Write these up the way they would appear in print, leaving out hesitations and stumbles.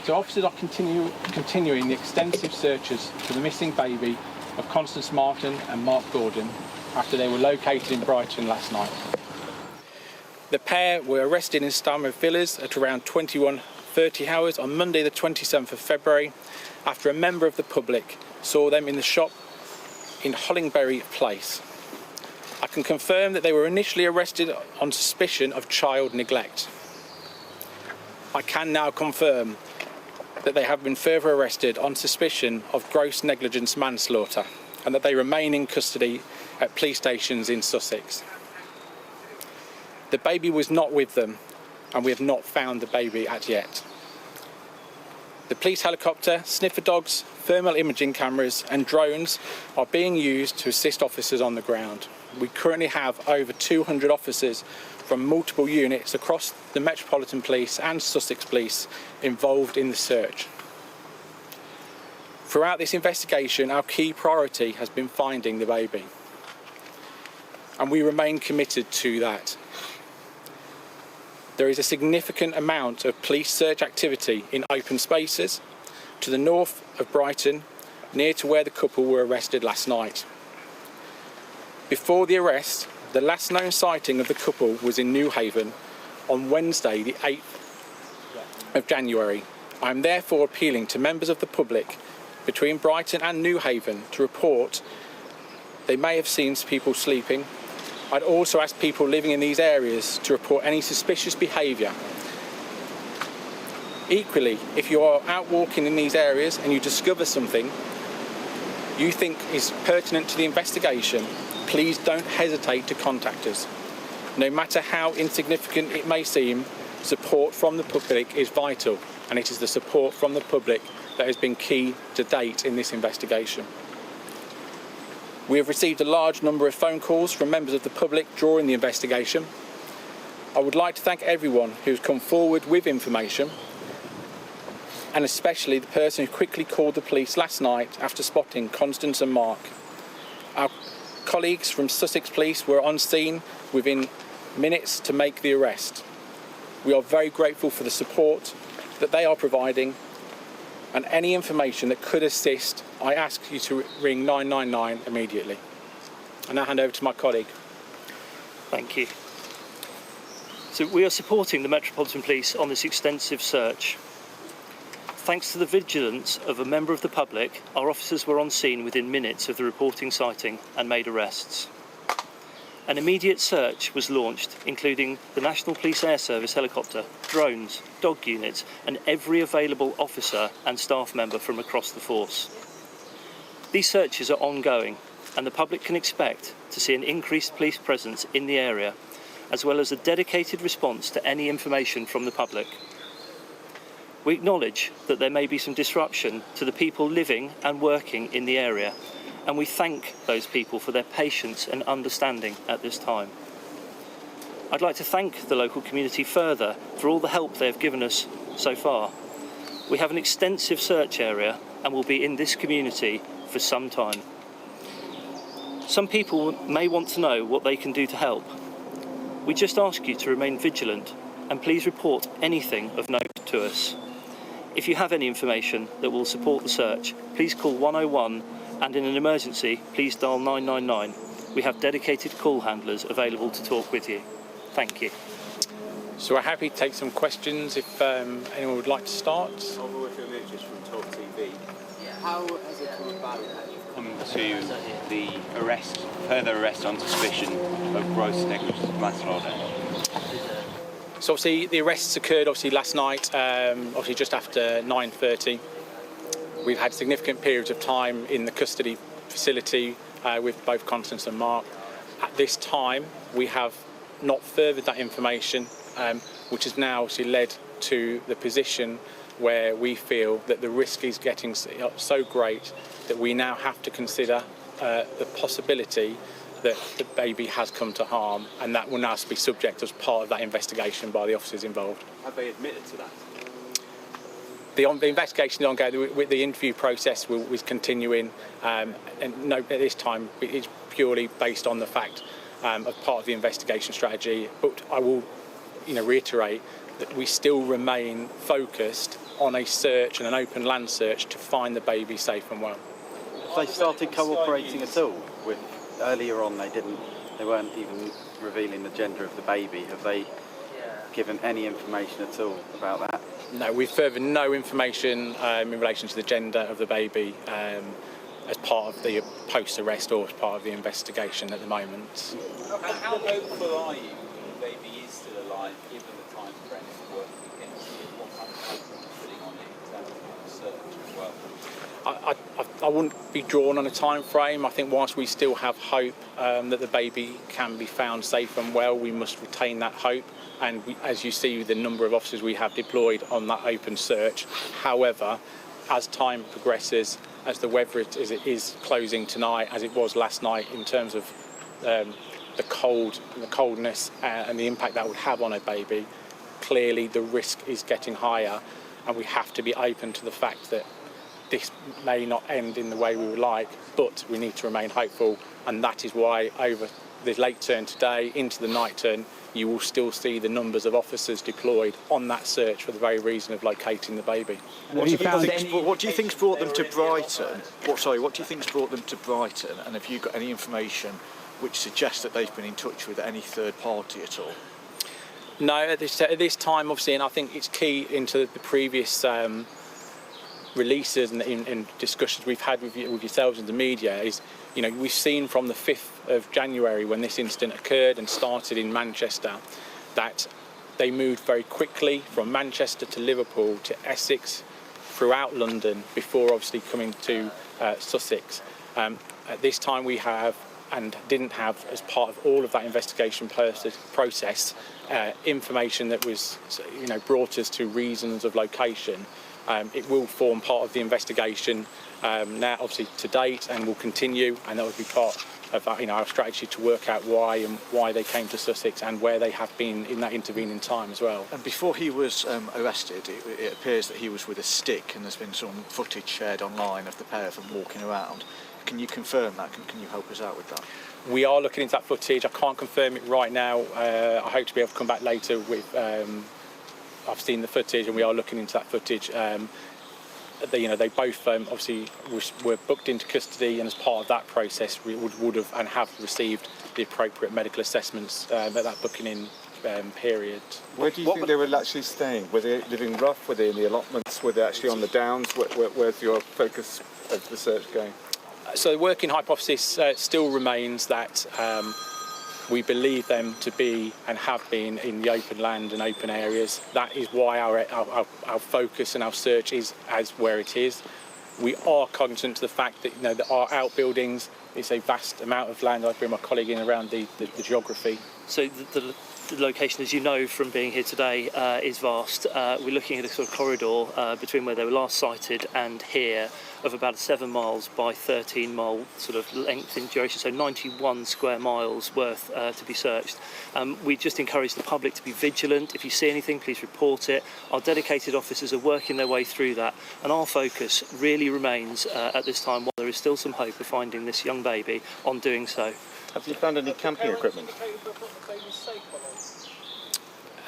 So officers are continuing the extensive searches for the missing baby of Constance Marten and Mark Gordon after they were located in Brighton last night. The pair were arrested in Stamford Villas at around 21:30 hours on Monday the 27th of February after a member of the public saw them in the shop in Hollingbury Place. I can confirm that they were initially arrested on suspicion of child neglect. I can now confirm that they have been further arrested on suspicion of gross negligence manslaughter and that they remain in custody at police stations in Sussex. The baby was not with them and we have not found the baby as yet. The police helicopter, sniffer dogs, thermal imaging cameras and drones are being used to assist officers on the ground. We currently have over 200 officers from multiple units across the Metropolitan Police and Sussex Police involved in the search. Throughout this investigation, our key priority has been finding the baby, and we remain committed to that. There is a significant amount of police search activity in open spaces to the north of Brighton, near to where the couple were arrested last night. Before the arrest, the last known sighting of the couple was in Newhaven on Wednesday, the 8th of January. I am therefore appealing to members of the public between Brighton and Newhaven to report they may have seen people sleeping. I'd also ask people living in these areas to report any suspicious behaviour. Equally, if you are out walking in these areas and you discover something you think is pertinent to the investigation, please don't hesitate to contact us. No matter how insignificant it may seem, support from the public is vital, and it is the support from the public that has been key to date in this investigation. We have received a large number of phone calls from members of the public during the investigation. I would like to thank everyone who has come forward with information, and especially the person who quickly called the police last night after spotting Constance and Mark. Our colleagues from Sussex Police were on scene within minutes to make the arrest. We are very grateful for the support that they are providing, and any information that could assist, I ask you to ring 999 immediately. I now hand over to my colleague. Thank you. So we are supporting the Metropolitan Police on this extensive search. Thanks to the vigilance of a member of the public, our officers were on scene within minutes of the reporting sighting and made arrests. An immediate search was launched, including the National Police Air Service helicopter, drones, dog units, and every available officer and staff member from across the force. These searches are ongoing, and the public can expect to see an increased police presence in the area, as well as a dedicated response to any information from the public. We acknowledge that there may be some disruption to the people living and working in the area, and we thank those people for their patience and understanding at this time. I'd like to thank the local community further for all the help they have given us so far. We have an extensive search area and will be in this community for some time. Some people may want to know what they can do to help. We just ask you to remain vigilant and please report anything of note to us. If you have any information that will support the search, please call 101, and in an emergency, please dial 999. We have dedicated call handlers available to talk with you. Thank you. So we're happy to take some questions if anyone would like to start. Overworking images from Talk TV. How has it come about that you've come to the further arrest on suspicion of gross negligence manslaughter? So obviously the arrests occurred last night, obviously just after 9:30. We've had significant periods of time in the custody facility with both Constance and Mark. At this time, we have not furthered that information, which has now obviously led to the position where we feel that the risk is getting so great that we now have to consider the possibility that the baby has come to harm, and that will now be subject as part of that investigation by the officers involved. Have they admitted to that? The investigation is ongoing. With the interview process was continuing, and no, at this time it's purely based on the fact of part of the investigation strategy. But I will, reiterate that we still remain focused on a search and an open land search to find the baby safe and well. Have they started cooperating at all? With earlier on, they weren't even revealing the gender of the baby. Have they given any information at all about that? No, we've further no information in relation to the gender of the baby as part of the post-arrest or as part of the investigation at the moment. How hopeful are you the baby is still alive, given the time frame of working against it? What kind of hope are you putting on it in terms of search as well? I wouldn't be drawn on a time frame. I think whilst we still have hope that the baby can be found safe and well, we must retain that hope. And as you see, the number of officers we have deployed on that open search. However, as time progresses, as the weather is closing tonight, as it was last night, in terms of the coldness and the impact that would have on a baby, clearly the risk is getting higher, and we have to be open to the fact that this may not end in the way we would like, but we need to remain hopeful, and that is why over the late turn today into the night turn, you will still see the numbers of officers deployed on that search for the very reason of locating the baby. What do you think's brought them to Brighton? What do you think's brought them to Brighton? And have you got any information which suggests that they've been in touch with any third party at all? No, at this time, obviously, and I think it's key into the previous releases and in discussions we've had with yourselves and the media is, you know, we've seen from the 5th of January when this incident occurred and started in Manchester that they moved very quickly from Manchester to Liverpool to Essex throughout London before obviously coming to Sussex. At this time we have and didn't have, as part of all of that investigation process, information that was, you know, brought us to reasons of location. It will form part of the investigation now, obviously to date, and will continue, and that will be part of our, you know, our strategy to work out why they came to Sussex and where they have been in that intervening time as well. And before he was arrested, it appears that he was with a stick, and there's been some footage shared online of the pair of them walking around. Can you confirm that? Can you help us out with that? We are looking into that footage. I can't confirm it right now. I hope to be able to come back later with. I've seen the footage, and we are looking into that footage. They both obviously were booked into custody, and as part of that process, we would have and have received the appropriate medical assessments at that booking in period. Where do you think they were actually staying? Were they living rough? Were they in the allotments? Were they actually on the downs? Where's your focus of the search going? So the working hypothesis still remains that we believe them to be and have been in the open land and open areas. That is why our focus and our search is as where it is. We are cognizant to the fact that, you know, that our outbuildings is a vast amount of land. I'd bring my colleague in around the geography. So the location, as you know from being here today, is vast. We're looking at a sort of corridor between where they were last sighted and here of about 7 miles by 13 mile sort of length in duration, so 91 square miles worth to be searched. We just encourage the public to be vigilant. If you see anything, please report it. Our dedicated officers are working their way through that, and our focus really remains at this time, while there is still some hope of finding this young baby, on doing so. Have you found any camping equipment?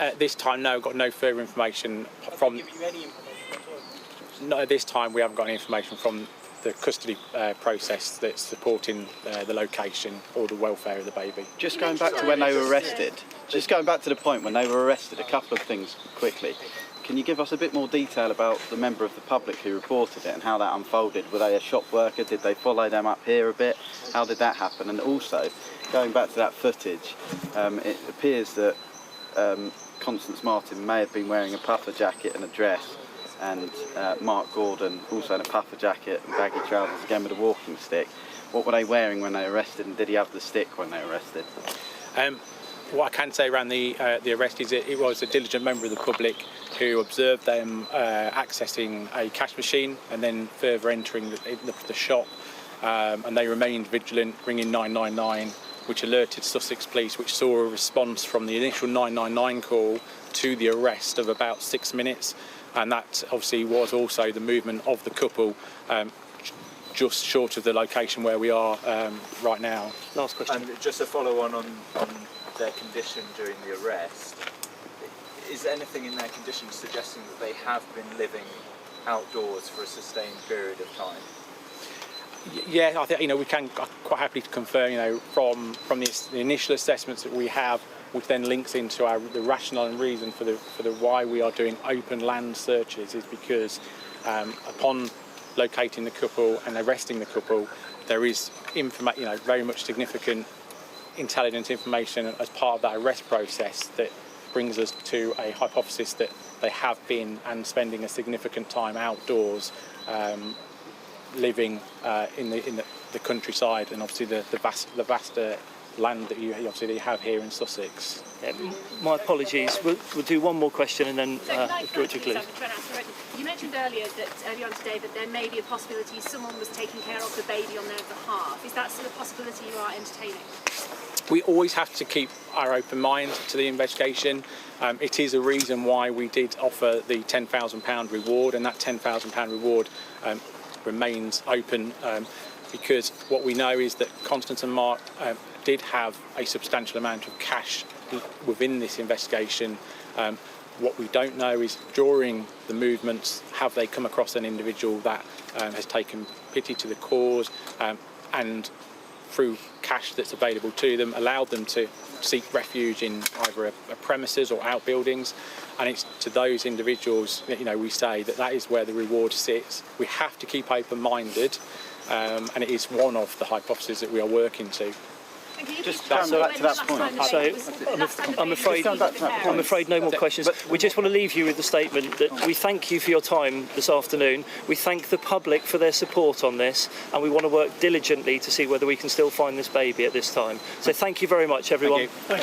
At this time, no, got no further information from. No, at this time we haven't got any information from the custody process that's supporting the location or the welfare of the baby. Just going back to when they were arrested, just going back to the point when they were arrested, a couple of things quickly. Can you give us a bit more detail about the member of the public who reported it and how that unfolded? Were they a shop worker? Did they follow them up here a bit? How did that happen? And also, going back to that footage, it appears that Constance Marten may have been wearing a puffer jacket and a dress, and Mark Gordon also in a puffer jacket and baggy trousers, again with a walking stick. What were they wearing when they arrested, and did he have the stick when they arrested? What I can say around the arrest is it was a diligent member of the public who observed them accessing a cash machine and then further entering the shop, and they remained vigilant, ringing 999, which alerted Sussex Police, which saw a response from the initial 999 call to the arrest of about 6 minutes, and that obviously was also the movement of the couple just short of the location where we are right now. Last question. And just a follow on their condition during the arrest. is anything in their conditions suggesting that they have been living outdoors for a sustained period of time? Yeah, I think we can quite happily confirm. From the initial assessments that we have, which then links into the rationale and reason for the why we are doing open land searches, is because upon locating the couple and arresting the couple, there is very much significant intelligence information as part of that arrest process that brings us to a hypothesis that they have been and spending a significant time outdoors, living in the countryside, and obviously the vast land that you have here in Sussex. My apologies. We'll do one more question and then draw it to a close. You mentioned earlier on today that there may be a possibility someone was taking care of the baby on their behalf. Is that still a possibility you are entertaining? We always have to keep our open mind to the investigation. It is a reason why we did offer the £10,000 reward, and that £10,000 reward remains open, because what we know is that Constance and Mark did have a substantial amount of cash within this investigation. What we don't know is, during the movements, have they come across an individual that has taken pity to the cause, and through cash that's available to them, allowed them to seek refuge in either a premises or outbuildings. And it's to those individuals that we say that is where the reward sits. We have to keep open-minded, and it is one of the hypotheses that we are working to. Just going back to that point. So I'm afraid no more questions. We just want to leave you with the statement that we thank you for your time this afternoon. We thank the public for their support on this, and we want to work diligently to see whether we can still find this baby at this time. So thank you very much, everyone. Thank you.